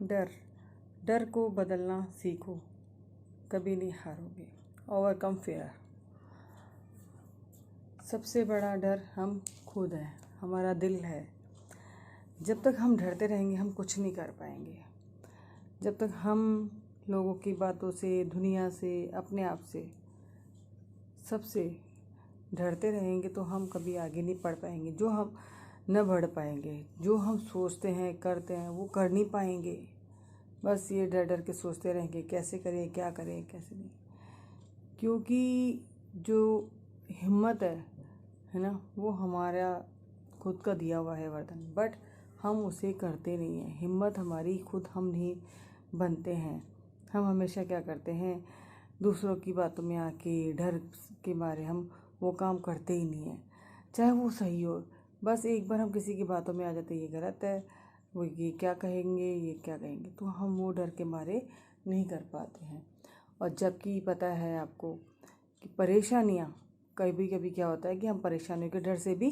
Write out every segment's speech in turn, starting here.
डर डर को बदलना सीखो, कभी नहीं हारोगे। Overcome fair. सबसे बड़ा डर हम खुद हैं, हमारा दिल है। जब तक हम डरते रहेंगे हम कुछ नहीं कर पाएंगे। जब तक हम लोगों की बातों से, दुनिया से, अपने आप से, सबसे डरते रहेंगे तो हम कभी आगे नहीं बढ़ पाएंगे। जो हम न बढ़ पाएंगे, जो हम सोचते हैं, करते हैं, वो कर नहीं पाएंगे। बस ये डर डर के सोचते रहेंगे कैसे करें, क्या करें, कैसे नहीं। क्योंकि जो हिम्मत है ना, वो हमारा खुद का दिया हुआ है वरदान, बट हम उसे करते नहीं हैं। हिम्मत हमारी खुद हम नहीं बनते हैं। हम हमेशा क्या करते हैं, दूसरों की बातों में आके डर के मारे हम वो काम करते ही नहीं हैं, चाहे वो सही हो। बस एक बार हम किसी की बातों में आ जाते ये गलत है, वो ये क्या कहेंगे, ये क्या कहेंगे, तो हम वो डर के मारे नहीं कर पाते हैं। और जबकि पता है आपको कि परेशानियाँ, कभी कभी क्या होता है कि हम परेशानियों के डर से भी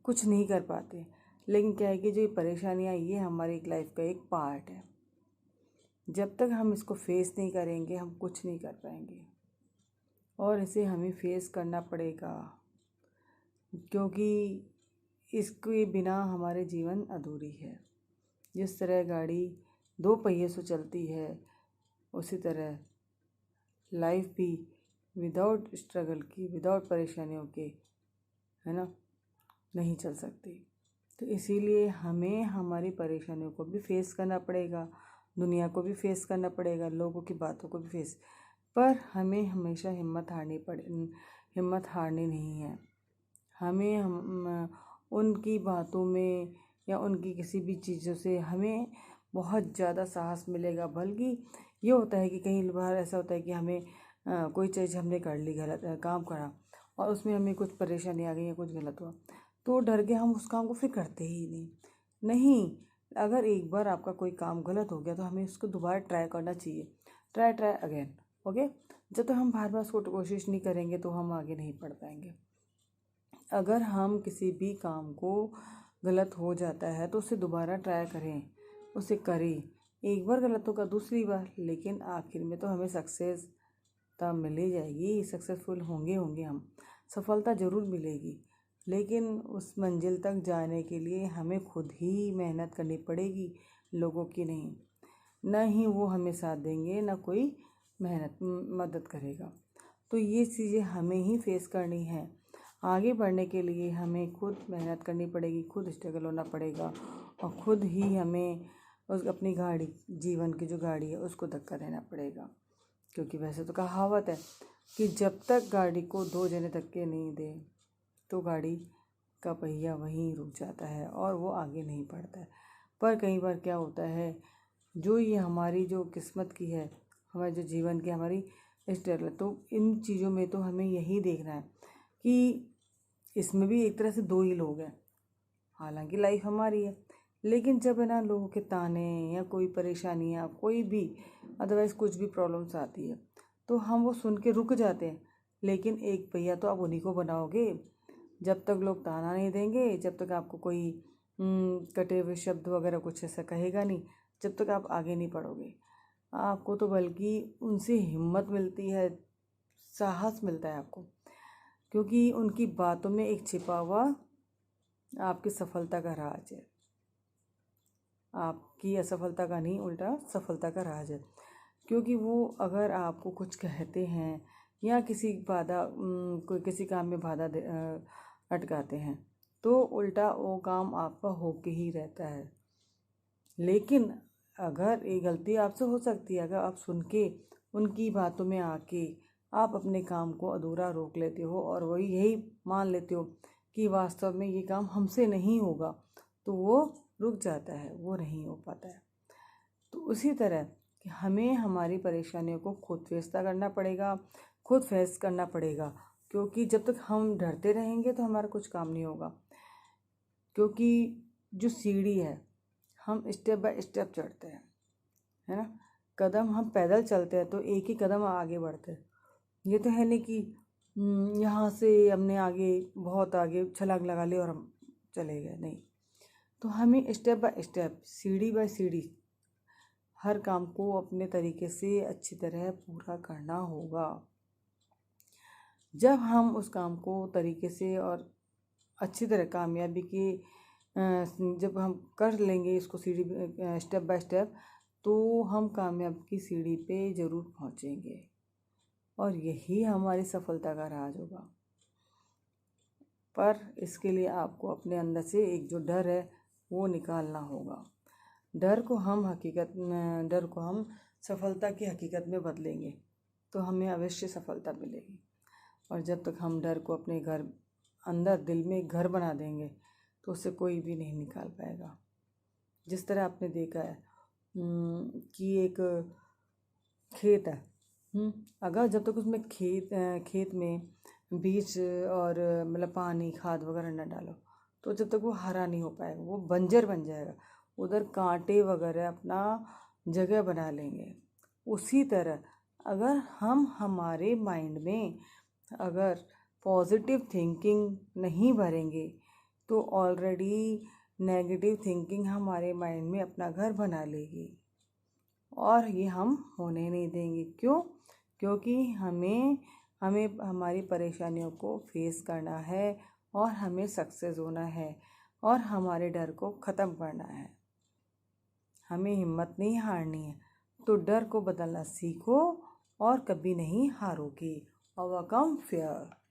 कुछ नहीं कर पाते। लेकिन क्या है कि जो ये परेशानियाँ, ये हमारी एक लाइफ का एक पार्ट है। जब तक हम इसको फेस नहीं करेंगे हम कुछ नहीं कर पाएंगे, और इसे हमें फेस करना पड़ेगा, क्योंकि इसके बिना हमारे जीवन अधूरी है। जिस तरह गाड़ी दो पहिए से चलती है, उसी तरह लाइफ भी विदाउट स्ट्रगल की, विदाउट परेशानियों के, है ना, नहीं चल सकती। तो इसीलिए हमें हमारी परेशानियों को भी फेस करना पड़ेगा, दुनिया को भी फेस करना पड़ेगा, लोगों की बातों को भी फेस, पर हमें हमेशा हिम्मत हारनी नहीं है। हमें उनकी बातों में या उनकी किसी भी चीज़ों से हमें बहुत ज़्यादा साहस मिलेगा। बल्कि ये होता है कि कई बार ऐसा होता है कि हमें कोई चीज़ हमने कर ली, गलत काम करा, और उसमें हमें कुछ परेशानी आ गई या कुछ गलत हुआ, तो डर के हम उस काम को फिर करते ही नहीं। अगर एक बार आपका कोई काम गलत हो गया तो हमें उसको दोबारा ट्राई करना चाहिए। Try again. ओके। जब तक हम बार बार उसको कोशिश नहीं करेंगे तो हम आगे नहीं बढ़ पाएंगे। अगर हम किसी भी काम को गलत हो जाता है तो उसे दोबारा ट्राई करें, उसे करें। एक बार गलत होगा, दूसरी बार, लेकिन आखिर में तो हमें सक्सेस तब मिल ही जाएगी। सक्सेसफुल होंगे हम, सफलता ज़रूर मिलेगी। लेकिन उस मंजिल तक जाने के लिए हमें खुद ही मेहनत करनी पड़ेगी, लोगों की नहीं। न ही वो हमें साथ देंगे, न कोई मदद करेगा। तो ये चीज़ें हमें ही फेस करनी है। आगे बढ़ने के लिए हमें खुद मेहनत करनी पड़ेगी, खुद स्ट्रगल होना पड़ेगा, और खुद ही हमें अपनी गाड़ी, जीवन की जो गाड़ी है, उसको धक्का देना पड़ेगा। क्योंकि वैसे तो कहावत है कि जब तक गाड़ी को दो जने धक्के नहीं दे तो गाड़ी का पहिया वहीं रुक जाता है और वो आगे नहीं बढ़ता है। पर कई बार क्या होता है, जो ये हमारी जो किस्मत की है, हमारे जो जीवन की हमारी स्ट्रगल, तो इन चीज़ों में तो हमें यही देखना है कि इसमें भी एक तरह से दो ही लोग हैं। हालांकि लाइफ हमारी है, लेकिन जब है ना लोगों के ताने या कोई परेशानियाँ, कोई भी अदरवाइज़ कुछ भी प्रॉब्लम्स आती है, तो हम वो सुन के रुक जाते हैं। लेकिन एक पहिया तो आप उन्हीं को बनाओगे जब तक लोग ताना नहीं देंगे, जब तक आपको कोई कटे हुए शब्द वगैरह कुछ ऐसा कहेगा नहीं, जब तक आप आगे नहीं बढ़ोगे। आपको तो बल्कि उनसे हिम्मत मिलती है, साहस मिलता है आपको, क्योंकि उनकी बातों में एक छिपा हुआ आपकी सफलता का राज है। आपकी असफलता का नहीं, उल्टा सफलता का राज है। क्योंकि वो अगर आपको कुछ कहते हैं या कोई किसी काम में बाधा अटकाते हैं, तो उल्टा वो काम आपका होके ही रहता है। लेकिन अगर ये गलती आपसे हो सकती है, अगर आप सुन के उनकी बातों में आके आप अपने काम को अधूरा रोक लेते हो और वही यही मान लेते हो कि वास्तव में ये काम हमसे नहीं होगा, तो वो रुक जाता है, वो नहीं हो पाता है। तो उसी तरह कि हमें हमारी परेशानियों को खुद फेस करना पड़ेगा। क्योंकि जब तक हम डरते रहेंगे तो हमारा कुछ काम नहीं होगा। क्योंकि जो सीढ़ी है, हम स्टेप बाय स्टेप चढ़ते हैं, है ना। कदम हम पैदल चलते हैं तो एक ही कदम आगे बढ़ते हैं। ये तो है नहीं कि यहाँ से हमने बहुत आगे छलांग लगा ली और हम चले गए, नहीं। तो हमें स्टेप बाय स्टेप, सीढ़ी बाय सीढ़ी हर काम को अपने तरीके से अच्छी तरह पूरा करना होगा। जब हम उस काम को तरीके से और अच्छी तरह कामयाबी की जब हम कर लेंगे इसको सीढ़ी स्टेप बाय स्टेप, तो हम कामयाब की सीढ़ी पे ज़रूर पहुँचेंगे और यही हमारी सफलता का राज होगा। पर इसके लिए आपको अपने अंदर से एक जो डर है वो निकालना होगा। डर को हम सफलता की हकीकत में बदलेंगे तो हमें अवश्य सफलता मिलेगी। और जब तक हम डर को अपने अंदर दिल में घर बना देंगे तो उसे कोई भी नहीं निकाल पाएगा। जिस तरह आपने देखा है कि एक खेत है, अगर जब तक उसमें खेत में बीज और मतलब पानी खाद वगैरह न डालो तो जब तक वो हरा नहीं हो पाएगा, वो बंजर बन जाएगा, उधर कांटे वगैरह अपना जगह बना लेंगे। उसी तरह अगर हम हमारे माइंड में अगर पॉजिटिव थिंकिंग नहीं भरेंगे तो ऑलरेडी नेगेटिव थिंकिंग हमारे माइंड में अपना घर बना लेगी और ये हम होने नहीं देंगे। क्यों? क्योंकि हमें हमारी परेशानियों को फेस करना है और हमें सक्सेस होना है और हमारे डर को ख़त्म करना है। हमें हिम्मत नहीं हारनी है, तो डर को बदलना सीखो और कभी नहीं हारोगे। Overcome fear.